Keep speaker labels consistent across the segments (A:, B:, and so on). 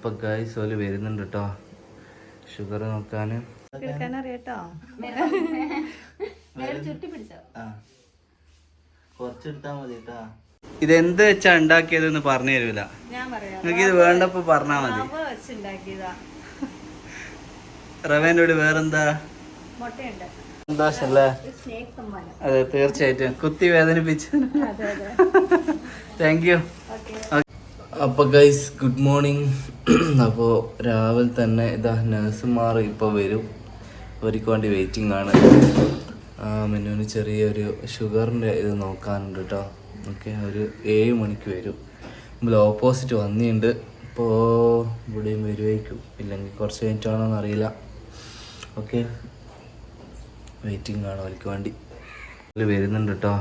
A: അപ്പൊ ഗൈസ് ഓല് വരുന്നുണ്ട് കേട്ടോ ഷുഗർ നോക്കാന്. കുറച്ചെടുത്താ മതി കേട്ടാ. ഇതെന്ത് വെച്ചാ ഉണ്ടാക്കിയതെന്ന് പറഞ്ഞു തരൂല. നിങ്ങൾക്ക് ഇത് വേണ്ടപ്പോ പറഞ്ഞാ മതി. റവേന്റെ വേറെന്താ സന്തോഷല്ലേ? അതെ തീർച്ചയായിട്ടും കുത്തി വേദനിപ്പിച്ചു. Thank you. അപ്പോൾ ഗൈസ് ഗുഡ് മോർണിംഗ്. അപ്പോൾ രാവിലെ തന്നെ ഇതാ നഴ്സുമാർ ഇപ്പോൾ വരും. അവർക്ക് വേണ്ടി വെയിറ്റിംഗ് ആണ്. മെനുവിന് ചെറിയൊരു ഷുഗറിൻ്റെ ഇത് നോക്കാനുണ്ട് കേട്ടോ. ഓക്കെ, ഒരു 7 മണിക്ക് വരും. നമ്മൾ ഓപ്പോസിറ്റ് വന്നിട്ടുണ്ട്. ഇപ്പോൾ ഇവിടെയും വരുമായിരിക്കും, ഇല്ലെങ്കിൽ കുറച്ച് കഴിഞ്ഞിട്ടാണോന്ന് അറിയില്ല. ഓക്കെ, വെയിറ്റിംഗ് ആണ് അവർക്ക് വേണ്ടി. വരുന്നുണ്ട് കേട്ടോ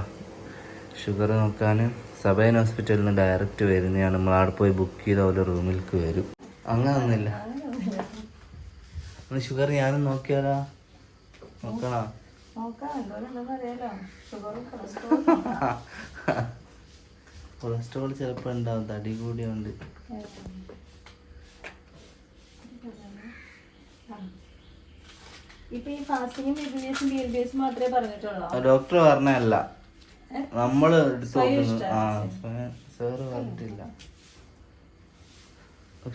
A: ഷുഗർ നോക്കാൻ. സബൈൻ ഹോസ്പിറ്റലിൽ നിന്ന് ഡയറക്റ്റ് വരുന്നതാണ്. നമ്മൾ അവിടെ പോയി ബുക്ക് ചെയ്ത പോലെ റൂമിലേക്ക് വരും. അങ്ങനൊന്നുമില്ല. ഷുഗർ ഞാനും നോക്കിയാലോ? നോക്കണോ? കൊളസ്ട്രോൾ ചിലപ്പോൾ ഉണ്ടാവും, തടി കൂടിയുണ്ട്. ഡോക്ടർ പറഞ്ഞല്ല, നമ്മള് എടുത്തു നോക്കുന്നു. സാറ് പറഞ്ഞിട്ടില്ല.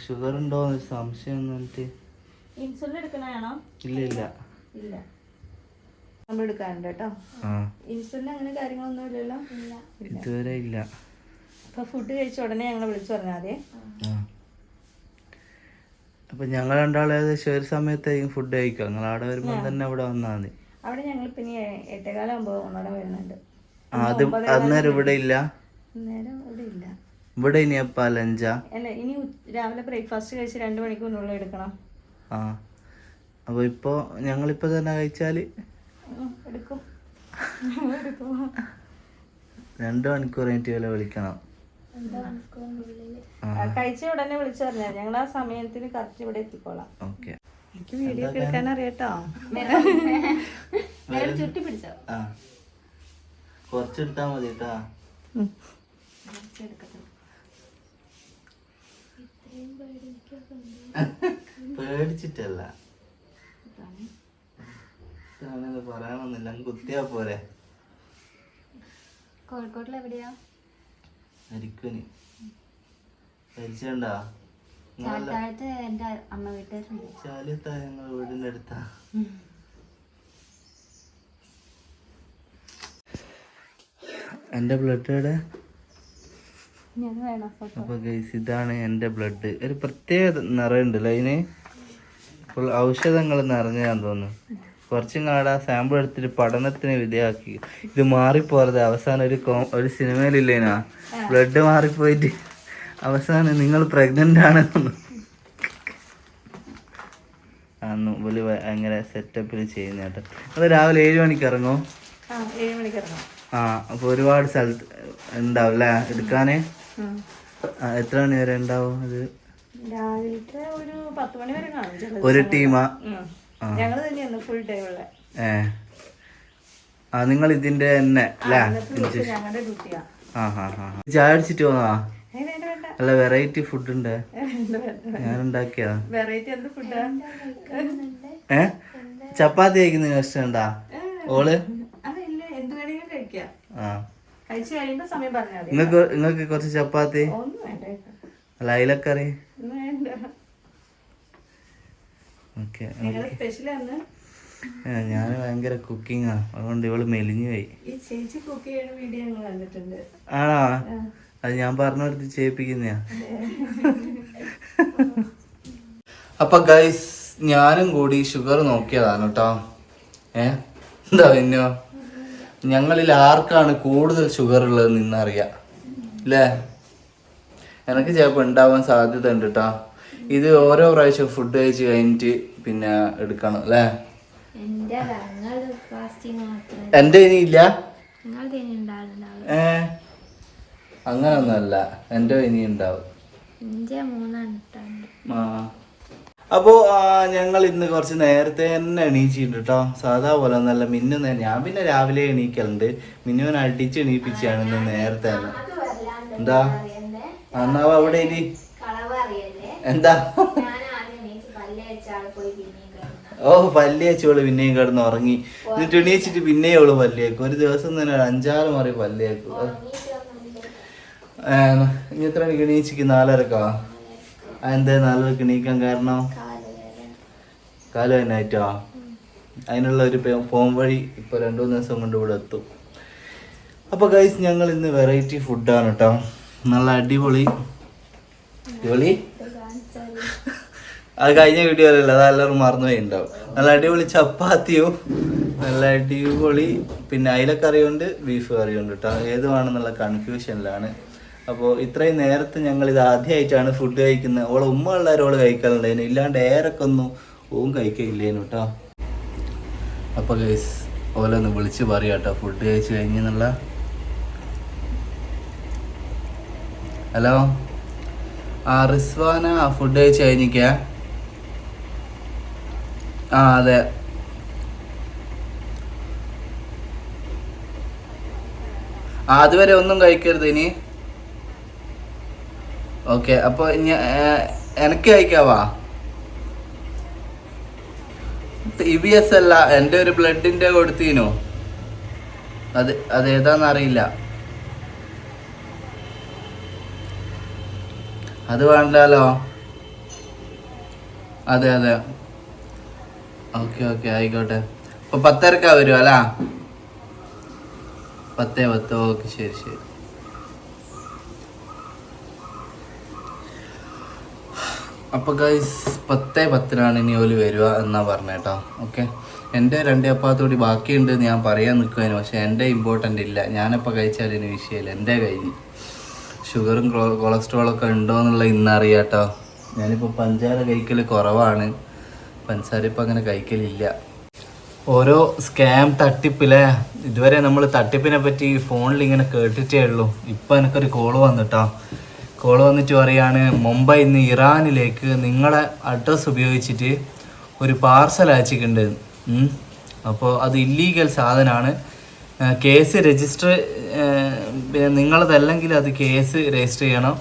A: ഷുഗർ ഉണ്ടോന്ന് സംശയം. ഇല്ല ഇല്ല ഇതുവരെ ഇല്ല.
B: ഫുഡ് കഴിച്ച ഉടനെ ഞങ്ങൾ വിളിച്ചു പറഞ്ഞാൽ
A: അപ്പൊ ഞങ്ങൾ രണ്ടാളും ഏകദേശം ഒരു സമയത്തായിരിക്കും ഫുഡ് കഴിക്കുക. നിങ്ങൾ അവിടെ വരുമ്പോ തന്നെ അവിടെ വന്നാൽ മതി.
B: അവിടെ ഞങ്ങൾ പിന്നെ 8:15 ഒന്നോടെ വരുന്നുണ്ട്.
A: അത് അന്നേരം ഇവിടെ ഇല്ല. ഇവിടെ ഇനി എപ്പാ ലഞ്ചാ?
B: അല്ല, ഇനി രാവിലെ ബ്രേക്ക്ഫാസ്റ്റ് കഴിച്ച് 2 മണിക്കൂറിനുള്ളിൽ എടുക്കണം.
A: അപ്പൊ ഇപ്പൊ ഞങ്ങളിപ്പോ തന്നെ കഴിച്ചാല്
B: എടുക്കും.
A: 2 മണിക്കൂർ കഴിഞ്ഞിട്ട് വില വിളിക്കണം.
B: കഴിച്ച ഉടനെ വിളിച്ചു പറഞ്ഞാൽ ഞങ്ങൾ ആ സമയത്തിന് കറക്റ്റ് ഇവിടെ എത്തിക്കോളാം.
A: ഓക്കെ,
B: എനിക്ക് വീഡിയോ എടുക്കാൻ അറിയാട്ടോ. ചുറ്റി പിടിച്ചോ?
A: കുറച്ചെടുത്താ മതി കേട്ടാ. പേടിച്ചിട്ടല്ല, പറയാനൊന്നുമില്ല. കുത്തിയാ പോരെ.
B: കോഴിക്കോട്ടിലെവിടെയാ?
A: അരിക്കുനി പരിചയണ്ടാ?
B: എന്റെ അമ്മ വീട്ടിൽ
A: ചാലിയത്താ, ഞങ്ങൾ വീടിന്റെ അടുത്താ. എന്റെ ബ്ലഡ് എവിടെ? അപ്പൊ ഗൈസ് ഇതാണ് എന്റെ ബ്ലഡ്. ഒരു പ്രത്യേക നിറയുണ്ടല്ലോ അതിന്. ഫുൾ ഔഷധങ്ങൾ നിറഞ്ഞാന്ന് തോന്നുന്നു. കുറച്ചും കാട് ആ സാമ്പിൾ എടുത്തിട്ട് പഠനത്തിന് വിധേയാക്കി. ഇത് മാറിപ്പോറത് അവസാനം ഒരു സിനിമയിലില്ലേനാ, ബ്ലഡ് മാറിപ്പോയിട്ട് അവസാനം നിങ്ങൾ പ്രഗ്നന്റ് ആണെന്ന് അന്ന് പുള്ളി ഭയങ്കര സെറ്റപ്പിൽ ചെയ്യുന്ന കേട്ടോ. അത് രാവിലെ 7 മണിക്ക് ഇറങ്ങോ? അപ്പൊ ഒരുപാട് സ്ഥലത്ത് ഉണ്ടാവും അല്ലേ എടുക്കാന്? എത്ര മണി വരെ ഉണ്ടാവും അത്?
B: രാവിലത്തെ ഒരു 10 മണി വരെ കാണും.
A: ഒരു ടീമാ? നിങ്ങൾ ഇതിന്റെ തന്നെ അല്ലേ? ചായ അടിച്ചിട്ട് പോന്നാ? അല്ല, വെറൈറ്റി ഫുഡ് ഉണ്ട്, ഞാൻ ഉണ്ടാക്കിയതാ. ചപ്പാത്തി കഴിക്കുന്ന ഇഷ്ടണ്ടാ ഓള്? നിങ്ങൾക്ക് കുറച്ച് ചപ്പാത്തി, അല്ല അയിലക്കറി. ഓക്കെ, ഞാൻ ഭയങ്കര കുക്കിംഗ് ആണ്, അതുകൊണ്ട് ഇവള് മെലിഞ്ഞു പോയി. ആണോ? അത് ഞാൻ പറഞ്ഞെടുത്ത് ചെയ്യിപ്പിക്കുന്നയാ. അപ്പൊ ഗൈസ് ഞാനും കൂടി ഷുഗർ നോക്കിയതാണ് കേട്ടോ. എന്താ പിന്നോ ഞങ്ങളിൽ ആർക്കാണ് കൂടുതൽ ഷുഗർ ഉള്ളത് നിന്നറിയാം അല്ലേ? എനിക്ക് ചിലപ്പോൾ ഉണ്ടാവാൻ സാധ്യത ഉണ്ട് കേട്ടോ. ഇത് ഓരോ പ്രാവശ്യം ഫുഡ് കഴിച്ച് കഴിഞ്ഞിട്ട് പിന്നെ എടുക്കണം അല്ലേ? എന്റെ ഇനി ഇല്ല. അങ്ങനൊന്നല്ല, എന്റെ ഇനി ഉണ്ടാവും. അപ്പോ ഞങ്ങൾ ഇന്ന് കുറച്ച് നേരത്തെ തന്നെ എണീച്ചിട്ടുണ്ട് കേട്ടോ. സാധാ പോലെ ഒന്നല്ല. ഞാൻ പിന്നെ രാവിലെ എണീക്കലുണ്ട്. മിന്നുവിനെ അടിച്ച് എണീപ്പിച്ചാണ് ഇന്ന് നേരത്തെ തന്നെ. എന്താ എന്നാ അവിടെ ഇനി എന്താ? ഓ പല്ലി വെച്ചോള് പിന്നെയും കിടന്ന് ഉറങ്ങി. എന്നിട്ട് എണീച്ചിട്ട് പിന്നെയും അവള് പല്ലിയേക്കും. ഒരു ദിവസം തന്നെ 5-6 മാറി പല്ലിയേക്കും. ഇനി എത്ര മണിക്ക് എണീച്ചിക്ക്? 4:30. എന്താ 4:30 എണീക്കാൻ കാരണം? കാല് തന്നെയായിട്ടോ? അതിനുള്ള ഒരു പോംവഴി ഇപ്പൊ 2-3 ദിവസം കൊണ്ട് ഇവിടെ എത്തും. അപ്പൊ ഗൈസ് ഞങ്ങൾ ഇന്ന് വെറൈറ്റി ഫുഡാണ് കേട്ടോ. നല്ല അടിപൊളി അത് കഴിഞ്ഞ വീഡിയോയിലല്ല, അത് എല്ലാവരും മറന്നുപോയി ഉണ്ടാവും. നല്ല അടിപൊളി ചപ്പാത്തിയും നല്ല അടിപൊളി പിന്നെ അയിലക്കറിയുണ്ട്, ബീഫ് കറിയുണ്ട് കേട്ടോ. ഏതുവാണെന്നുള്ള കൺഫ്യൂഷനിലാണ്. അപ്പോൾ ഇത്രയും നേരത്തെ ഞങ്ങൾ ഇത് ആദ്യമായിട്ടാണ് ഫുഡ് കഴിക്കുന്നത്. ഓളെ ഉമ്മ ഉള്ളവരോള് കഴിക്കാറുണ്ടായിരുന്നു, ഇല്ലാണ്ട് ഏറൊക്കെ ഒന്നും ഓവും കഴിക്കില്ലേനു കേട്ടോ. അപ്പോൾ ഗൈസ് ഓലൊന്ന് വിളിച്ച് പറയാം കേട്ടോ ഫുഡ് കഴിച്ച് കഴിഞ്ഞെന്നുള്ള. ഹലോ, റിസ്വാന ഫുഡ് കഴിച്ച് കഴിഞ്ഞിക്കാ? അതെ. അതുവരെ ഒന്നും കഴിക്കരുത് ഇനി. ഓക്കെ, അപ്പൊ എനിക്ക് കഴിക്കാവാ? TBS അല്ല, എൻ്റെ ഒരു ബ്ലഡിന്റെ കൊടുത്തീനു. അത് ഏതാന്നറിയില്ല. അത് വേണ്ടല്ലോ. അതെ ഓക്കെ ആയിക്കോട്ടെ. അപ്പൊ 10:30 വരും അല്ല? 10:10. ഓക്കെ, ശരി. അപ്പൊ ഗൈസ് 10:10 ഇനി ഓല് വരിക എന്നാ പറഞ്ഞേട്ടോ. ഓക്കെ, എൻ്റെ 2 ചപ്പാത്തൂടി ബാക്കിയുണ്ട് ഞാൻ പറയാൻ നിൽക്കുവാനും. പക്ഷെ എൻ്റെ ഇമ്പോർട്ടൻ്റ് ഇല്ല. ഞാനിപ്പോൾ കഴിച്ചാൽ ഇതിന് വിഷയമില്ല. എൻ്റെ കഴിഞ്ഞ് ഷുഗറും കൊളസ്ട്രോളൊക്കെ ഉണ്ടോ എന്നുള്ള ഇന്നറിയാം കേട്ടോ. ഞാനിപ്പോൾ പഞ്ചാര കഴിക്കൽ കുറവാണ്. പഞ്ചസാര ഇപ്പം അങ്ങനെ കഴിക്കലില്ല. ഓരോ സ്കാം തട്ടിപ്പില്ലേ. ഇതുവരെ നമ്മൾ തട്ടിപ്പിനെ പറ്റി ഫോണിൽ ഇങ്ങനെ കേട്ടിട്ടേ ഉള്ളൂ. ഇപ്പം എനിക്കൊരു കോള് വന്നിട്ടോ. കോള് വന്നിട്ട് പറയാണ്, മുംബൈയിൽ നിന്ന് ഇറാനിലേക്ക് നിങ്ങളെ അഡ്രസ്സ് ഉപയോഗിച്ചിട്ട് ഒരു പാർസൽ അയച്ചിട്ടുണ്ട്. അപ്പോൾ അത് ഇല്ലീഗൽ സാധനമാണ്. കേസ് രജിസ്റ്റർ പിന്നെ നിങ്ങളതല്ലെങ്കിൽ അത് കേസ് രജിസ്റ്റർ ചെയ്യണം.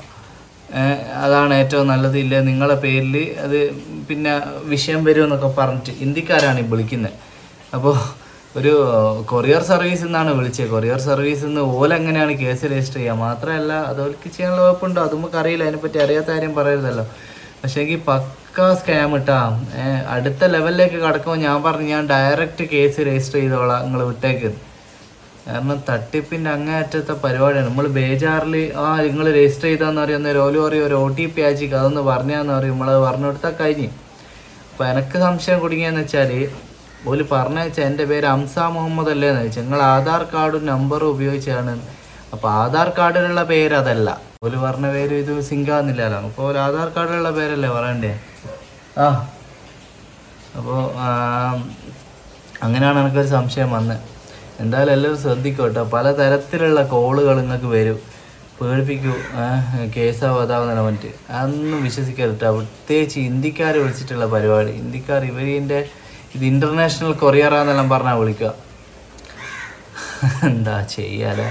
A: അതാണ് ഏറ്റവും നല്ലത്. ഇല്ല നിങ്ങളെ പേരിൽ അത് പിന്നെ വിഷയം വരുമെന്നൊക്കെ പറഞ്ഞിട്ട് ഇന്ത്യക്കാരാണ് ഈ വിളിക്കുന്നത്. അപ്പോൾ ഒരു കൊറിയർ സർവീസിൽ നിന്നാണ് വിളിച്ചത്. കൊറിയർ സർവീസിൽ നിന്ന് ഓലെങ്ങനെയാണ് കേസ് രജിസ്റ്റർ ചെയ്യുക? മാത്രമല്ല അതോർക്ക് ചെയ്യാനുള്ള വകുപ്പുണ്ടോ അത് നമുക്കറിയില്ല. അതിനെപ്പറ്റി അറിയാത്ത കാര്യം പറയരുതല്ലോ. പക്ഷേ എങ്കിൽ പക്ക സ്കാം ഇട്ടാ. അടുത്ത ലെവലിലേക്ക് കടക്കുമ്പോൾ ഞാൻ പറഞ്ഞു ഞാൻ ഡയറക്റ്റ് കേസ് രജിസ്റ്റർ ചെയ്തോളാം, നിങ്ങൾ വിട്ടേക്ക്. കാരണം തട്ടിപ്പിൻ്റെ അങ്ങേയറ്റത്തെ പരിപാടിയാണ്. നമ്മൾ ബേജാറിൽ നിങ്ങൾ രജിസ്റ്റർ ചെയ്താന്ന് പറയുന്ന ഓല് പറയും ഒരു OTP അയച്ചിക്ക് അതൊന്ന് പറഞ്ഞാന്ന് പറയും. നമ്മളത് പറഞ്ഞു കൊടുത്താൽ കഴിഞ്ഞ്. അപ്പോൾ എനിക്ക് സംശയം കുടുങ്ങിയെന്ന് വെച്ചാൽ ഓല് പറഞ്ഞു വെച്ചാൽ എൻ്റെ പേര് അംസ മുഹമ്മദ് അല്ലേന്ന് ചോദിച്ചാൽ നിങ്ങൾ ആധാർ കാർഡും നമ്പറും ഉപയോഗിച്ചാണ്. അപ്പോൾ ആധാർ കാർഡിലുള്ള പേര് അതല്ല. ഓല് പറഞ്ഞ പേര് ഇത് സിംഗാന്നില്ലല്ലോ. അപ്പോൾ ഓല് ആധാർ കാർഡിലുള്ള പേരല്ലേ പറയണ്ടേ? അപ്പോൾ അങ്ങനെയാണ് എനിക്കൊരു സംശയം വന്നത്. എന്തായാലും എല്ലാവരും ശ്രദ്ധിക്കും കേട്ടോ. പലതരത്തിലുള്ള കോളുകൾ നിങ്ങൾക്ക് വരും, പേടിപ്പിക്കൂ, കേസാവും അതാവുന്നതിനെ പറ്റി. അതൊന്നും വിശ്വസിക്കരുത് കേട്ടോ. പ്രത്യേകിച്ച് ഇന്ത്യക്കാർ വിളിച്ചിട്ടുള്ള പരിപാടി. ഇന്ത്യക്കാർ ഇവരിൻ്റെ ഇത് ഇൻ്റർനാഷണൽ കൊറിയറാന്നെല്ലാം പറഞ്ഞാൽ വിളിക്കുക. എന്താ ചെയ്യാലേ,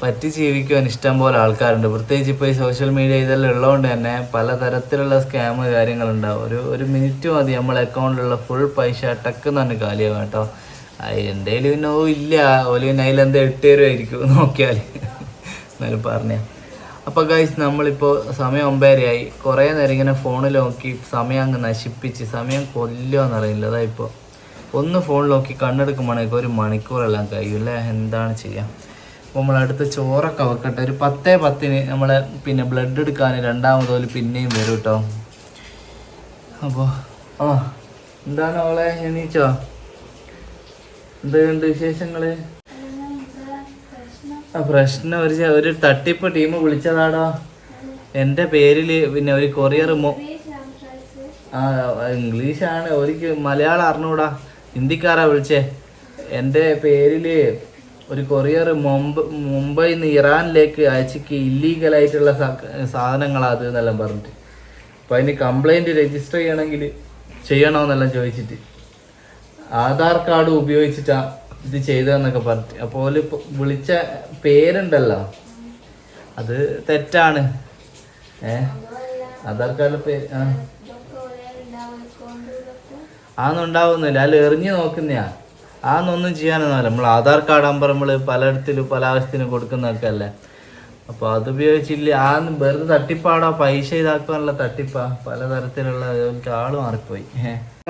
A: പറ്റി ജീവിക്കുവാൻ ഇഷ്ടം പോലെ ആൾക്കാരുണ്ട്. പ്രത്യേകിച്ച് ഇപ്പോൾ ഈ സോഷ്യൽ മീഡിയ ഇതെല്ലാം ഉള്ളതുകൊണ്ട് തന്നെ പലതരത്തിലുള്ള സ്കാം കാര്യങ്ങളുണ്ടാവും. ഒരു മിനിറ്റ് മതി നമ്മൾ അക്കൗണ്ടിലുള്ള ഫുൾ പൈസ ടക്കെന്ന് തന്നെ കാലിയാവും കേട്ടോ. എൻ്റെ കയ്യിൽ പിന്നെ ഇല്ല, ഓല് പിന്നെ അതിലെന്താ 8 രൂപയായിരിക്കും നോക്കിയാൽ എന്നാലും പറഞ്ഞ. അപ്പോൾ ഗൈസ് നമ്മളിപ്പോൾ സമയം 9:30 കുറേ നേരം ഇങ്ങനെ ഫോണിൽ നോക്കി സമയം അങ്ങ് നശിപ്പിച്ച് സമയം കൊല്ലുകയെന്ന് അറിയില്ല. അതായിപ്പോൾ ഒന്ന് ഫോണിൽ നോക്കി കണ്ണെടുക്കുമ്പോഴേക്കും 1 മണിക്കൂറെല്ലാം കഴിയുമല്ലേ. എന്താണ് ചെയ്യുക? അപ്പോൾ നമ്മളടുത്ത് ചോറൊക്കെ വെക്കട്ടെ. ഒരു 10:10 നമ്മളെ പിന്നെ ബ്ലഡ് എടുക്കാൻ രണ്ടാമതോല് പിന്നെയും വരും കേട്ടോ. അപ്പോൾ എന്താണ് അവളെ എണീച്ചോ? എന്തുണ്ട് വിശേഷങ്ങൾ? പ്രശ്നം ഒരു തട്ടിപ്പ് ടീം വിളിച്ചതാടോ. എൻ്റെ പേരിൽ പിന്നെ ഒരു കൊറിയർ ഇംഗ്ലീഷാണ്, ഒരിക്കൽ മലയാളം അറിഞ്ഞൂടാ. ഹിന്ദിക്കാരാ വിളിച്ചേ. എൻ്റെ പേരിൽ ഒരു കൊറിയർ മുംബൈയിൽ നിന്ന് ഇറാനിലേക്ക് അയച്ചിക്ക് ഇല്ലീഗലായിട്ടുള്ള സാധനങ്ങളാത് എന്നെല്ലാം പറഞ്ഞിട്ട്. അപ്പോൾ അതിന് കംപ്ലൈൻറ്റ് രജിസ്റ്റർ ചെയ്യണമെന്നെല്ലാം ചോദിച്ചിട്ട് ആധാർ കാർഡ് ഉപയോഗിച്ചിട്ടാണ് ഇത് ചെയ്തതെന്നൊക്കെ പറഞ്ഞിട്ട്. അപ്പോൾ വിളിച്ച പേരുണ്ടല്ലോ അത് തെറ്റാണ്. ആധാർ കാർഡിലെ പേര് ആന്നും ഉണ്ടാവുന്നില്ല, അതിൽ എറിഞ്ഞു നോക്കുന്നയാ. ആന്നൊന്നും ചെയ്യാനൊന്നുമല്ല. നമ്മൾ ആധാർ കാർഡ് ആകുമ്പോൾ നമ്മൾ പലയിടത്തിലും പല ആവശ്യത്തിനും കൊടുക്കുന്നതൊക്കെ അല്ലേ. അപ്പോൾ അത് ഉപയോഗിച്ചില്ല. വെറുതെ തട്ടിപ്പാടാ, പൈസ ഇതാക്കാനുള്ള തട്ടിപ്പാ, പലതരത്തിലുള്ള ആള് മാറിപ്പോയി.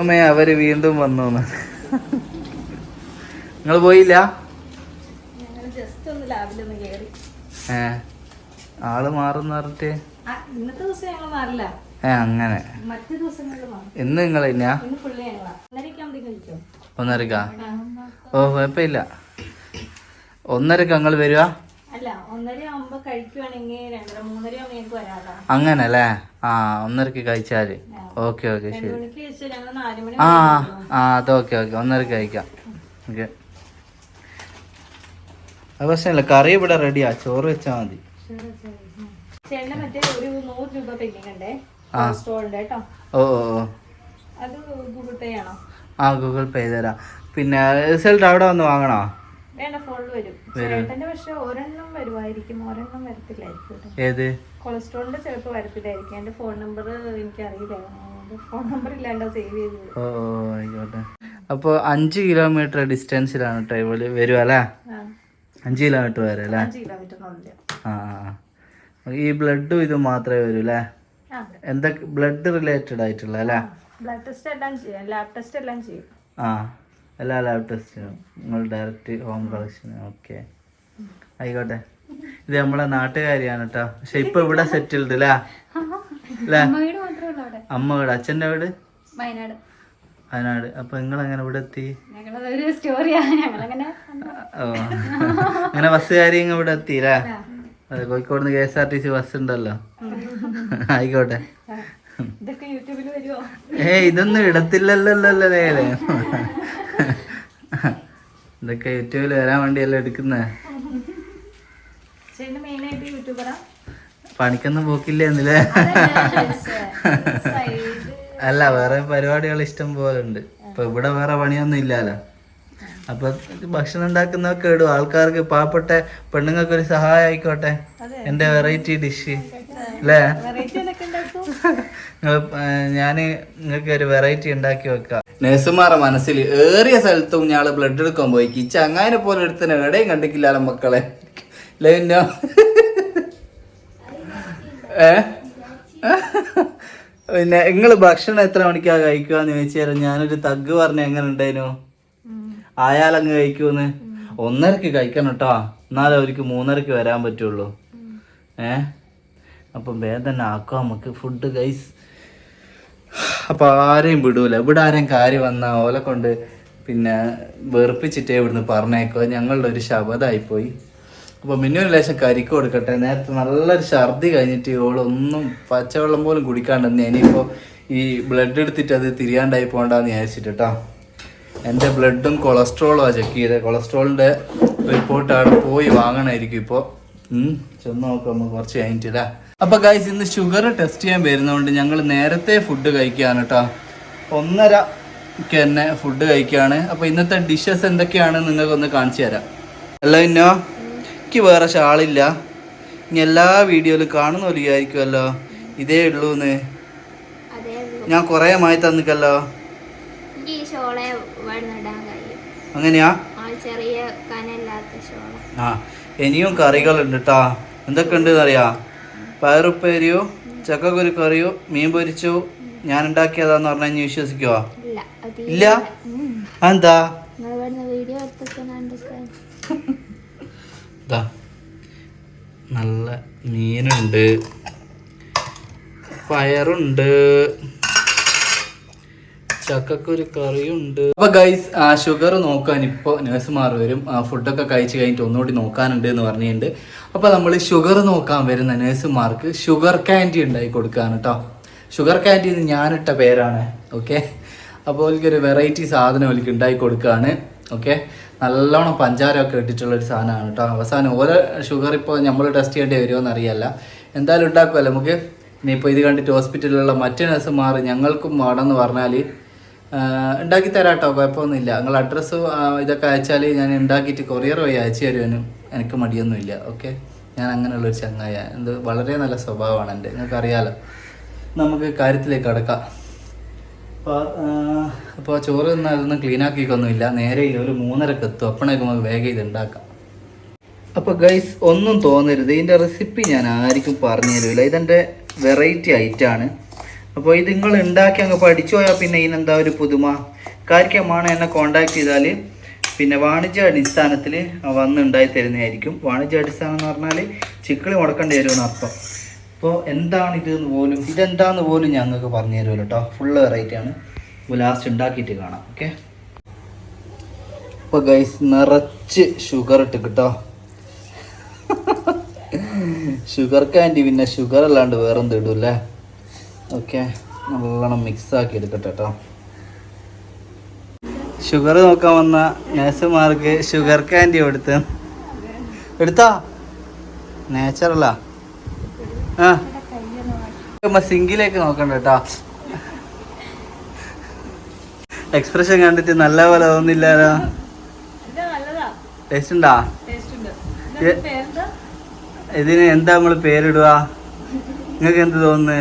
A: അമ്മേ അവര് വീണ്ടും വന്നു. നിങ്ങൾ പോയില്ല? ആള് മാറുന്ന പറഞ്ഞിട്ട് അങ്ങനെ. ഇന്ന് നിങ്ങൾ തന്നെയാ? 1:30? ഓ കുഴപ്പമില്ല. 1:30 നിങ്ങൾ വരുവാ? അങ്ങനെ അല്ലേ? 1:30 കഴിച്ചാല് ഓക്കെ ഓക്കെ ശരി. അത് ഓക്കെ 1:30 കഴിക്കാം. ഓക്കെ, അത് പ്രശ്നമില്ല. കറി ഇവിടെ റെഡിയാ, ചോറ് വെച്ചാ മതി. ഓ ഗൂഗിൾ പേ തരാം. പിന്നെ റിസൾട്ട് അവിടെ വന്ന് വാങ്ങണോ? ഏത്
B: കൊളസ്ട്രോളിന്റെ ചിലപ്പോ വരത്തില്ലായിരിക്കും. എന്റെ ഫോൺ നമ്പർ എനിക്കറിയില്ല, ഫോൺ നമ്പർ ഇല്ലാണ്ടോ സേവ് ചെയ്ത്.
A: ഓ ആയിക്കോട്ടെ. അപ്പൊ 5 കിലോമീറ്റർ ഡിസ്റ്റൻസിലാണ് ട്രൈവല് വരും അല്ലേ? 5 കിലോമീറ്റർ വരെ അല്ലേ? ഈ ബ്ലഡും ഇത് മാത്രമേ വരൂ അല്ലേ? എന്തൊക്കെ ബ്ലഡ് റിലേറ്റഡ് ആയിട്ടുള്ള അല്ലേ?
B: ബ്ലഡ് ടെസ്റ്റ് എല്ലാം ചെയ്യും, ലാബ് ടെസ്റ്റ് എല്ലാം ചെയ്യും.
A: എല്ലാ ലാബ് ടെസ്റ്റിനും നിങ്ങൾ ഡയറക്റ്റ് ഹോം കളക്ഷൻ. ഓക്കെ ആയിക്കോട്ടെ. ഇത് നമ്മളെ നാട്ടുകാരിയാണ് കേട്ടോ. പക്ഷെ ഇപ്പൊ ഇവിടെ സെറ്റിൽഡ് അല്ലേ? അമ്മ വീട്, അച്ഛൻ്റെ വീട് വയനാട്. അപ്പൊ നിങ്ങൾ എങ്ങനെ ഇവിടെ എത്തി? അങ്ങനെ ബസ്സുകാരി ഇവിടെ എത്തിയില്ലേ? അതെ, കോഴിക്കോട് KSRTC ബസ് ഉണ്ടല്ലോ. ആയിക്കോട്ടെ. ഇതൊന്നും ഇടത്തില്ലല്ലോ. ഇതൊക്കെ യൂട്യൂബിൽ വരാൻ വേണ്ടിയല്ലേ എടുക്കുന്നേ. പണിക്കൊന്നും പോക്കില്ല എന്നില്ലേ? അല്ല, വേറെ പരിപാടികൾ ഇഷ്ടം പോലെ ഉണ്ട്. ഇപ്പൊ ഇവിടെ വേറെ പണിയൊന്നും ഇല്ലല്ലോ. അപ്പൊ ഭക്ഷണം ഉണ്ടാക്കുന്നതൊക്കെ ഇടും ആൾക്കാർക്ക്, പാവപ്പെട്ട പെണ്ണുങ്ങൾക്ക് ഒരു സഹായം ആയിക്കോട്ടെ. എന്റെ വെറൈറ്റി ഡിഷ് അല്ലേ? ഞാന് നിങ്ങൾക്ക് ഒരു വെറൈറ്റി ഉണ്ടാക്കി വെക്കാം. നഴ്സുമാരുടെ മനസ്സിൽ ഏറിയ സ്ഥലത്തും ഞാള് ബ്ലഡ് എടുക്കാൻ പോയി. കിച്ച അങ്ങനെ പോലെ എടുത്തന്നെ എവിടെയും കണ്ടിക്കില്ലാലോ മക്കളെ. ലൈനോ പിന്നെ നിങ്ങള് ഭക്ഷണം എത്ര മണിക്കാ കഴിക്കുവാന്ന് ചോദിച്ചാൽ ഞാനൊരു തഗ് പറഞ്ഞ എങ്ങനെ ഉണ്ടായിരുന്നു? ആയാലങ്ങ് കഴിക്കൂന്ന്. 1:30 കഴിക്കണം കേട്ടോ, എന്നാലും അവർക്ക് 3:30 വരാൻ പറ്റുള്ളൂ. അപ്പം വേഗം തന്നെ ആക്കാം നമുക്ക് ഫുഡ് ഗൈസ്. അപ്പൊ ആരെയും വിടൂല. ഇവിടെ ആരെയും കാര്യം വന്നാൽ ഓലെ കൊണ്ട് പിന്നെ വെറുപ്പിച്ചിട്ടേ ഇവിടുന്ന് പറഞ്ഞേക്കോ. ഞങ്ങളുടെ ഒരു ശബദമായിപ്പോയി. അപ്പോൾ മിന്നൊരു ലേശം കരിക്ക് കൊടുക്കട്ടെ. നേരത്തെ നല്ലൊരു ഛർദി കഴിഞ്ഞിട്ട് ഓളൊന്നും പച്ചവെള്ളം പോലും കുടിക്കാണ്ടെന്ന്. ഇനിയിപ്പോൾ ഈ ബ്ലഡ് എടുത്തിട്ട് അത് തിരിയാണ്ടായി പോകണ്ടെന്ന് വിചാരിച്ചിട്ട് കേട്ടോ. എൻ്റെ ബ്ലഡും കൊളസ്ട്രോളും ചെക്ക് ചെയ്തത്. കൊളസ്ട്രോളിൻ്റെ റിപ്പോർട്ട് അവിടെ പോയി വാങ്ങണമായിരിക്കും ഇപ്പോൾ. ചെന്ന് നോക്കാം നമുക്ക് കുറച്ച് കഴിഞ്ഞിട്ടില്ല. അപ്പോൾ ഗൈസ്, ഇന്ന് ഷുഗർ ടെസ്റ്റ് ചെയ്യാൻ വരുന്നതുകൊണ്ട് ഞങ്ങൾ നേരത്തെ ഫുഡ് കഴിക്കുകയാണ് കേട്ടോ. 1:30 തന്നെ ഫുഡ് കഴിക്കുകയാണ്. അപ്പോൾ ഇന്നത്തെ ഡിഷസ് എന്തൊക്കെയാണെന്ന് നിങ്ങൾക്കൊന്ന് കാണിച്ചു തരാം. അല്ല ഇന്നോ എനിക്ക് വേറെ ഷാളില്ല. ഇനി എല്ലാ വീഡിയോയിലും കാണുന്ന പോലെ വിചാരിക്കുമല്ലോ ഇതേ ഉള്ളൂന്ന്. ഞാൻ കുറേ മായി തന്നിക്കല്ലോ. അങ്ങനെയാ? ഇനിയും കറികളുണ്ട് കേട്ടോ. എന്തൊക്കെ ഉണ്ടെന്ന് അറിയാം? പയറുപ്പേരിയോ ചക്കക്കുരു കറിയോ മീൻ പൊരിച്ചോ ഞാൻ ഉണ്ടാക്കിയതാന്ന് പറഞ്ഞാൽ ഇനി വിശ്വസിക്കുവോ? ഇല്ല. എന്താ? നല്ല മീനുണ്ട്, പയറുണ്ട്, ചക്കക്കുരു കറിയുണ്ട്. അപ്പൊ ഗൈസ്, ഷുഗർ നോക്കാൻ ഇപ്പോൾ നഴ്സുമാർ വരും. ഫുഡൊക്കെ കഴിച്ച് കഴിഞ്ഞിട്ട് ഒന്നുകൂടി നോക്കാനുണ്ട് എന്ന് പറഞ്ഞിട്ടുണ്ട്. അപ്പോൾ നമ്മൾ ഷുഗർ നോക്കാൻ വരുന്ന നഴ്സുമാർക്ക് ഷുഗർ ക്യാൻഡി ഉണ്ടാക്കി കൊടുക്കുകയാണ് കേട്ടോ. ഷുഗർ ക്യാൻഡി എന്ന് ഞാനിട്ട പേരാണ്. ഓക്കെ, അപ്പോൾ എനിക്കൊരു വെറൈറ്റി സാധനം എനിക്ക് ഉണ്ടാക്കി കൊടുക്കുകയാണ്. ഓക്കെ, നല്ലോണം പഞ്ചാരമൊക്കെ ഇട്ടിട്ടുള്ളൊരു സാധനമാണ് കേട്ടോ. അവസാനം ഓരോ ഷുഗർ ഇപ്പോൾ നമ്മൾ ടെസ്റ്റ് ചെയ്യേണ്ടി വരുമോ എന്നറിയാല്ല. എന്തായാലും ഉണ്ടാക്കുമല്ലോ നമുക്ക്. ഇനിയിപ്പോൾ ഇത് കണ്ടിട്ട് ഹോസ്പിറ്റലിലുള്ള മറ്റ് നഴ്സുമാർ ഞങ്ങൾക്കും വേണമെന്ന് പറഞ്ഞാൽ ഉണ്ടാക്കി തരാം കേട്ടോ, കുഴപ്പമൊന്നുമില്ല. നിങ്ങൾ അഡ്രസ്സ് ഇതൊക്കെ അയച്ചാൽ ഞാൻ ഉണ്ടാക്കിയിട്ട് കൊറിയർ വഴി അയച്ചു തരുവാനും എനിക്ക് മടിയൊന്നുമില്ല. ഓക്കെ, ഞാൻ അങ്ങനെയുള്ളൊരു ചങ്ങായ. എന്ത് വളരെ നല്ല സ്വഭാവമാണ് എൻ്റെ, നിങ്ങൾക്ക് അറിയാമല്ലോ. നമുക്ക് കാര്യത്തിലേക്ക് കടക്കാം. അപ്പോൾ ചോറ് നിന്ന് അതൊന്നും ക്ലീൻ ആക്കിക്കൊന്നുമില്ല. നേരെ ഒരു 3:30 എത്തും. അപ്പോഴേക്കും നമുക്ക് വേഗം ഇത് ഉണ്ടാക്കാം. അപ്പോൾ ഗൈസ് ഒന്നും തോന്നരുത്, ഇതിൻ്റെ റെസിപ്പി ഞാൻ ആർക്കും പറഞ്ഞു തരില്ല. ഇതെൻ്റെ വെറൈറ്റി ഐറ്റമാണ്. അപ്പോൾ ഇത് നിങ്ങൾ ഉണ്ടാക്കി അങ്ങ് പഠിച്ചു പോയാൽ പിന്നെ ഇതിനെന്താ ഒരു പുതുമ. കാര്യമാണ് എന്നെ കോണ്ടാക്ട് ചെയ്താൽ പിന്നെ വാണിജ്യ അടിസ്ഥാനത്തിൽ വന്ന് ഉണ്ടായി തരുന്നതായിരിക്കും. വാണിജ്യ അടിസ്ഥാനം എന്ന് പറഞ്ഞാൽ ചിക്കിളി മുടക്കേണ്ടി വരുമെന്ന് അർത്ഥം. അപ്പോൾ എന്താണ് ഇതെന്താന്ന് പോലും ഞങ്ങൾക്ക് പറഞ്ഞു തരുമല്ലോ കേട്ടോ. ഫുള്ള് വെറൈറ്റിയാണ്. അപ്പോൾ ലാസ്റ്റ് ഉണ്ടാക്കിയിട്ട് കാണാം. ഓക്കെ. അപ്പോൾ ഗൈസ് നിറച്ച് ഷുഗർ ഇട്ട് കേട്ടോ. ഷുഗർ കാൻഡി പിന്നെ ഷുഗർ അല്ലാണ്ട് വേറെന്ത് ഇടൂല്ലേ. ഓക്കെ, നല്ലോണം മിക്സ് ആക്കി എടുക്കട്ടെ കേട്ടോ. ഷുഗർ നോക്കാൻ വന്ന നേഴ്സുമാർക്ക് ഷുഗർ കാൻഡി എടുത്താ നേച്ചറല്ലാ. സിങ്കിലേക്ക് നോക്കണ്ട കേട്ടോ. എക്സ്പ്രഷൻ കണ്ടിട്ട് നല്ല പോലെ തോന്നില്ലാലോ. ടേസ്റ്റ് ഉണ്ടാ? ഇതിന് എന്താ നമ്മള് പേരിടുക? നിങ്ങൾക്ക് എന്ത് തോന്നുന്നു?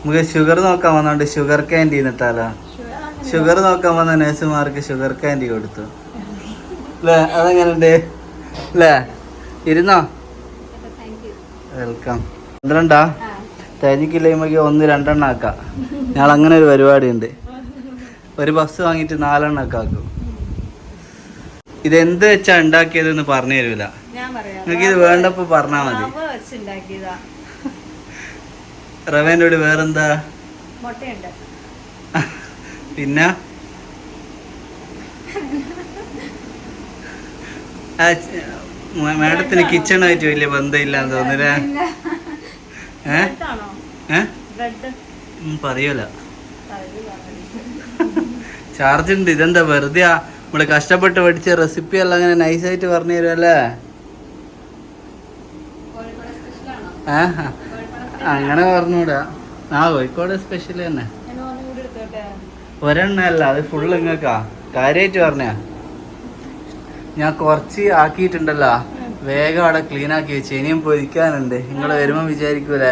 A: നമുക്ക് ഷുഗർ നോക്കാൻ വന്നോണ്ട് ഷുഗർ കാൻഡി എന്നിട്ടാലോ. ഷുഗർ നോക്കാൻ വന്ന നേഴ്സുമാർക്ക് ഷുഗർ കാൻഡി കൊടുത്തു അല്ലേ. അതെങ്ങനെയുണ്ട് അല്ലേ? ഇരുന്നോ? വെൽക്കം. 12 തികഞ്ഞിക്കില്ലെങ്കിൽ 1-2 ആക്കാം. ഞങ്ങൾ അങ്ങനെ ഒരു പരിപാടി ഉണ്ട്. ഒരു ബസ് വാങ്ങിയിട്ട് 4 ആക്കും. ഇതെന്ത് വെച്ചാ ഉണ്ടാക്കിയതെന്ന് പറഞ്ഞു തരൂല. നിങ്ങൾക്ക് ഇത് വേണ്ടപ്പോ പറഞ്ഞാ മതി. റവേൻ്റെ കൂടെ വേറെന്താ? പിന്നെ മാഡത്തിന് കിച്ചണായിട്ട് വലിയ ബന്ധമില്ലാന്ന് തോന്നില്ലേ? പറയൂല. ചാർജ് ഉണ്ട്. ഇതെന്താ വെറുതെ നമ്മള് കഷ്ടപ്പെട്ട് പഠിച്ച റെസിപ്പി എല്ലാം അങ്ങനെ നൈസായിട്ട് പറഞ്ഞു തരുമല്ലേ. അങ്ങനെ പറഞ്ഞൂടാ. കോഴിക്കോട് സ്പെഷ്യൽ തന്നെ. ഒരെണ്ണല്ല, അത് ഫുള്ള് ഇങ്ങക്കാ. കാര്യമായിട്ട് പറഞ്ഞാ ഞാൻ കുറച്ച് ആക്കിയിട്ടുണ്ടല്ലോ. വേഗം അവിടെ ക്ലീൻ ആക്കി വെച്ച്. ഇനിയും പൊരിക്കാനുണ്ട്. നിങ്ങൾ വരുമ്പോ വിചാരിക്കൂലേ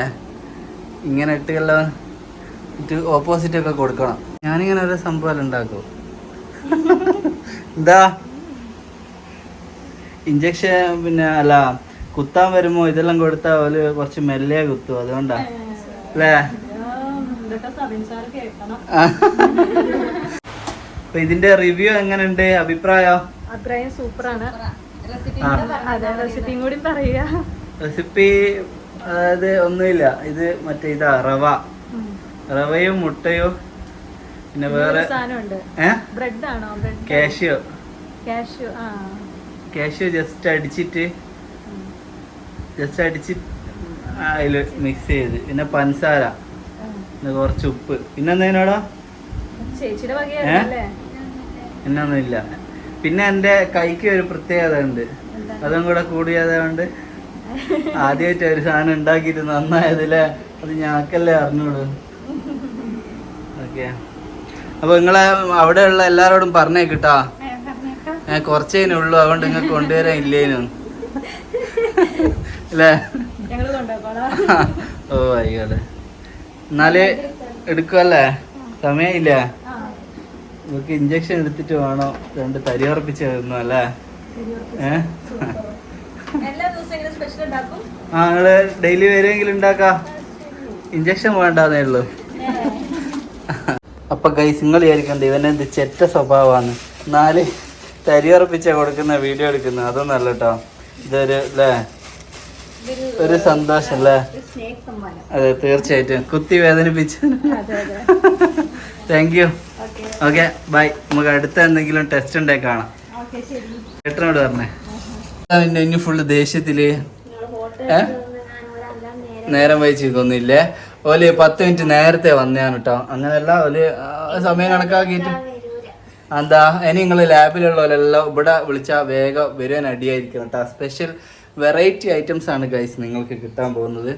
A: ഇങ്ങനെ ഇട്ടുകല്ലോ ഇത് ഓപ്പോസിറ്റ് ഒക്കെ കൊടുക്കണം. ഞാനിങ്ങനെ ഓരോ സംഭവം ഉണ്ടാക്കും. എന്താ ഇഞ്ചക്ഷൻ പിന്നെ അല്ല കുത്താൻ വരുമ്പോ ഇതെല്ലാം കൊടുത്താ ഓല് കുറച്ച് മെല്ലെ കുത്തും. അതുകൊണ്ടാ അല്ലേ. അപ്പൊ ഇതിന്റെ റിവ്യൂ എങ്ങനെയുണ്ട്? അഭിപ്രായം
B: സൂപ്പറാണ്.
A: റെസിപ്പി അതായത് ഒന്നുമില്ല. ഇത് മറ്റേ ഇതാ റവയും മുട്ടയോ പിന്നെ വേറെ കാഷ്യൂ ജസ്റ്റ് അടിച്ച് അതിൽ മിക്സ് ചെയ്ത് പിന്നെ പഞ്ചസാര പിന്നെ കുറച്ച് ഉപ്പ് പിന്നെ എന്തിനോടാ പിന്നൊന്നുമില്ല. പിന്നെ എൻ്റെ കൈക്ക് ഒരു പ്രത്യേകത ഉണ്ട്. അതും കൂടെ കൂടിയതുകൊണ്ട് ആദ്യമായിട്ട് ഒരു സാധനം ഉണ്ടാക്കിയിട്ട് നന്നായതില്ലേ. അത് ഞാക്കല്ലേ അറിഞ്ഞോളൂ. ഓക്കെ. അപ്പൊ നിങ്ങളെ അവിടെയുള്ള എല്ലാരോടും പറഞ്ഞേക്കിട്ടാ. ഞാൻ കുറച്ചേനേ ഉള്ളൂ, അതുകൊണ്ട് നിങ്ങൾക്ക് കൊണ്ടുവരാൻ ഇല്ലേനും അല്ലേ. ഓ ആയിക്കോട്ടെ. എന്നാല് എടുക്കുവല്ലേ, സമയമില്ലേ? നമുക്ക് ഇഞ്ചക്ഷൻ എടുത്തിട്ട് വേണോ 2 തരി ഉറപ്പിച്ച് തരുന്നു അല്ലേ. നിങ്ങള് ഡെയിലി വരുമെങ്കിലും ഉണ്ടാക്കാം. ഇഞ്ചക്ഷൻ വേണ്ടാന്നേ ഉള്ളൂ. അപ്പൊ ഗൈസ് നിങ്ങൾ വിചാരിക്കണ്ട ഇവനെന്ത് ചെറ്റ സ്വഭാവമാണ്. 4 തരി ഉറപ്പിച്ച കൊടുക്കുന്ന വീഡിയോ എടുക്കുന്നത്. അതൊന്നല്ല കേട്ടോ. ഇതൊരു അല്ലേ ഒരു സന്തോഷം അല്ലേ. അതെ തീർച്ചയായിട്ടും. കുത്തി വേദനിപ്പിച്ചു. Thank you. Okay bye. നമുക്ക് അടുത്ത എന്തെങ്കിലും ടെസ്റ്റ് ഉണ്ടേ കാണാം. ചേട്ടനോട് പറഞ്ഞേ. ഇനി ഫുള്ള് ദേഷ്യത്തില് നേരം വഹിച്ചിരിക്കൊന്നുമില്ലേ. ഓല് 10 മിനിറ്റ് നേരത്തെ വന്നതാണ് കേട്ടോ. അങ്ങനെയല്ല, ഓല് സമയം കണക്കാക്കിയിട്ട് എന്താ ഇനി നിങ്ങൾ ലാബിലുള്ളവരെല്ലാം ഇവിടെ വിളിച്ചാൽ വേഗം വരുവാൻ അടിയായിരിക്കണം കേട്ടോ. സ്പെഷ്യൽ വെറൈറ്റി ഐറ്റംസ് ആണ് ഗൈസ് നിങ്ങൾക്ക് കിട്ടാൻ പോകുന്നത്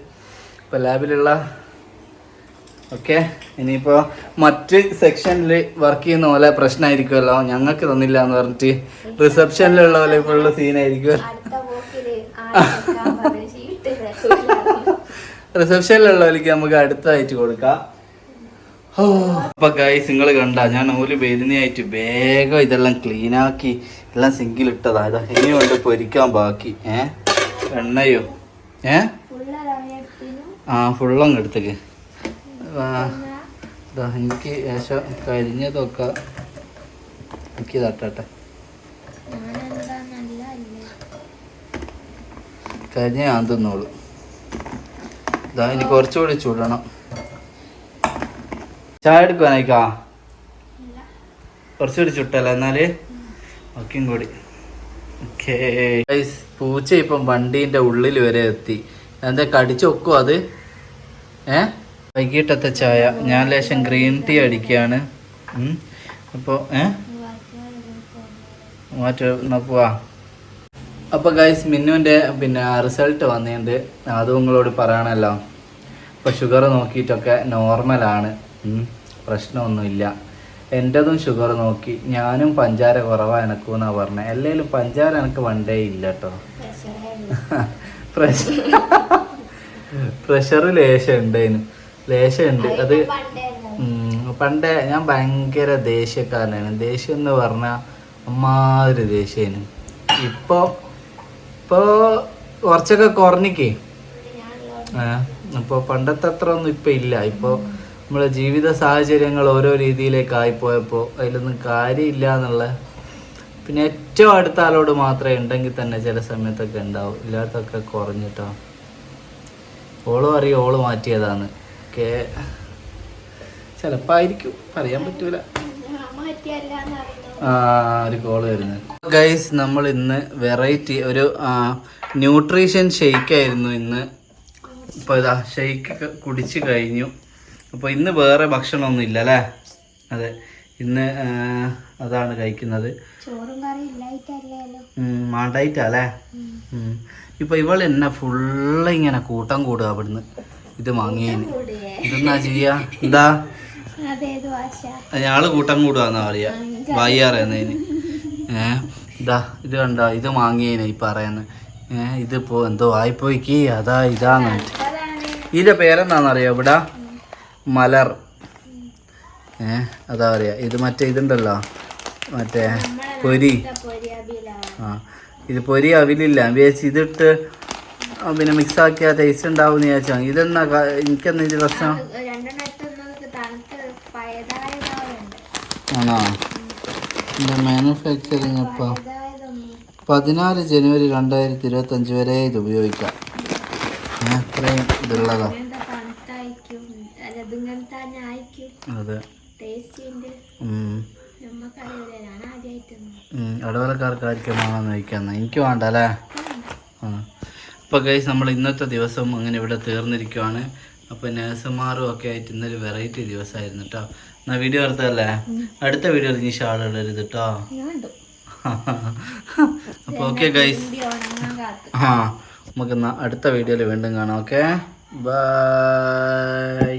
A: ഇപ്പോൾ ലാബിലുള്ള. ഓക്കെ. ഇനിയിപ്പോൾ മറ്റ് സെക്ഷനിൽ വർക്ക് ചെയ്യുന്ന പോലെ പ്രശ്നമായിരിക്കുമല്ലോ. ഞങ്ങൾക്ക് തന്നില്ല എന്ന് പറഞ്ഞിട്ട് റിസപ്ഷനിലുള്ള പോലെ ഫുള്ള് സീനായിരിക്കും. റിസപ്ഷനിലുള്ളവർക്ക് നമുക്ക് അടുത്തായിട്ട് കൊടുക്കാം. ഓ അപ്പൊ ഗൈസ് നിങ്ങൾ കണ്ട ഞാൻ ഒരു വരുന്നതായിട്ട് വേഗം ഇതെല്ലാം ക്ലീൻ ആക്കി എല്ലാം സിങ്കിലിട്ടതാ. ഇതാ ഇനിയുണ്ട് പൊരിക്കാൻ ബാക്കി. എണ്ണയോ ഫുള്ളങ്ങ് എടുത്തേക്ക്. എനിക്ക് ശേഷം കരിഞ്ഞതൊക്കെ എനിക്ക് തട്ടട്ടെ. കരിഞ്ഞ ഞാൻ തിന്നോളൂ. ഇതാ ഇനി കുറച്ചുകൂടി ചൂടണം. ചായ എടുക്കുവാനായിക്കാ കുറച്ചുകൂടി ചുട്ടല്ല എന്നാല് ഒക്കെയും കൂടി. ഓക്കേ പൂച്ച ഇപ്പം വണ്ടീൻ്റെ ഉള്ളിൽ വരെ എത്തി. എന്താ കടിച്ചു വെക്കുവോ അത്? വൈകിട്ടത്തെ ചായ ഞാൻ ലേശം ഗ്രീൻ ടീ അടിക്കുകയാണ്. അപ്പോൾ പോവാ. അപ്പോൾ ഗൈസ് മിന്നുവിൻ്റെ പിന്നെ റിസൾട്ട് വന്നിട്ടുണ്ട്. അതും നിങ്ങളോട് പറയണമല്ലോ. അപ്പോൾ ഷുഗർ നോക്കിയിട്ടൊക്കെ നോർമലാണ്, പ്രശ്നമൊന്നുമില്ല. എൻ്റെതും ഷുഗർ നോക്കി, ഞാനും പഞ്ചാര കുറവാണ് എനക്കെന്നാണ് പറഞ്ഞത്. അല്ലെങ്കിലും പഞ്ചാര എനിക്ക് വണ്ടേ ഇല്ല കേട്ടോ. പ്രഷർ ലേശമുണ്ട്, അത് പണ്ടേ ഞാൻ ഭയങ്കര ദേഷ്യക്കാരനാണ്. ദേഷ്യം എന്ന് പറഞ്ഞാൽ അമ്മാതിരി ദേഷ്യമാണ്. ഇപ്പോൾ കുറച്ചൊക്കെ കുറഞ്ഞിക്കേ. അപ്പോൾ പണ്ടത്തെ അത്ര ഒന്നും ഇപ്പം ഇല്ല. ഇപ്പോൾ നമ്മളെ ജീവിത സാഹചര്യങ്ങൾ ഓരോ രീതിയിലേക്ക് ആയിപ്പോയപ്പോൾ അതിലൊന്നും കാര്യമില്ല എന്നുള്ള. പിന്നെ ഏറ്റവും അടുത്ത ആളോട് മാത്രമേ ഉണ്ടെങ്കിൽ തന്നെ ചില സമയത്തൊക്കെ ഉണ്ടാവും, ഇല്ലാത്തൊക്കെ കുറഞ്ഞിട്ടോ. ഓളും അറിയും ഓള് മാറ്റിയതാണ്. ചിലപ്പോൾ ആയിരിക്കും, പറയാൻ പറ്റൂല. ഒരു കോള് വരുന്നത്. ഗൈസ് നമ്മൾ ഇന്ന് വെറൈറ്റി ഒരു ന്യൂട്രീഷൻ ഷെയ്ക്കായിരുന്നു ഇന്ന്. ഇപ്പോൾ ഇതാ ഷെയ്ക്ക് കുടിച്ച് കഴിഞ്ഞു. അപ്പോൾ ഇന്ന് വേറെ ഭക്ഷണമൊന്നും ഇല്ല അല്ലേ? അതെ, ഇന്ന് അതാണ് കഴിക്കുന്നത്. മാണ്ടായിട്ടല്ലേ? ഇപ്പോൾ ഇവൾ എന്നെ ഫുള്ള് ഇങ്ങനെ കൂട്ടം കൂടുക അവിടുന്ന്. ഇത് വാങ്ങിയതിന് ഇതെന്നാ ചെയ്യാ? എന്താ ഞങ്ങള് കൂട്ടം കൂടുകയെന്നാ പറയാ, വായ്യാറേന്നതിന്. ഇതാ ഇത് കണ്ടോ, ഇത് വാങ്ങിയതിന് ഈ പറയുന്നത്. ഇതിപ്പോ എന്തോ ആയിപ്പോയിക്ക് അതാ ഇതാന്ന്. ഇതിന്റെ പേരെന്താണെന്നറിയോ ഇവിടെ? മലർ. അതാ പറയാ. ഇത് മറ്റേ ഇതുണ്ടല്ലോ, മറ്റേ പൊരി. ഇത് പൊരി അവിലില്ല വിചാരിച്ച് ഇതിട്ട് പിന്നെ മിക്സ് ആക്കിയാൽ ടേസ്റ്റ് ഉണ്ടാവും എന്ന് വിചാരിച്ചാ. ഇതെന്നാ എനിക്കെന്നാ ഇത് പ്രശ്നം ആണോ? മാനുഫാക്ചറിങ് അപ്പോൾ 14 ജനുവരി 2025 വരെ ഇത് ഉപയോഗിക്കാം. അത്രയും ഇതുള്ളതാ. അതെ, ഇടവലക്കാർക്കായിരിക്കും വേണമെന്ന് ചോദിക്കാന്ന്. എനിക്ക് വേണ്ട അല്ലേ? അപ്പോൾ ഗൈസ് നമ്മൾ ഇന്നത്തെ ദിവസം അങ്ങനെ ഇവിടെ തീർന്നിരിക്കുവാണ്. അപ്പോൾ നഴ്സുമാരും ഒക്കെ ആയിട്ട് ഇന്നൊരു വെറൈറ്റി ദിവസമായിരുന്നു കേട്ടോ. എന്നാൽ വീഡിയോ എടുത്തല്ലേ, അടുത്ത വീഡിയോയിൽ ഇനി ഷാളിടരുത് കേട്ടോ. അപ്പോൾ ഓക്കെ ഗൈസ്, നമുക്ക് അടുത്ത വീഡിയോയിൽ വീണ്ടും കാണാം. Okay, by.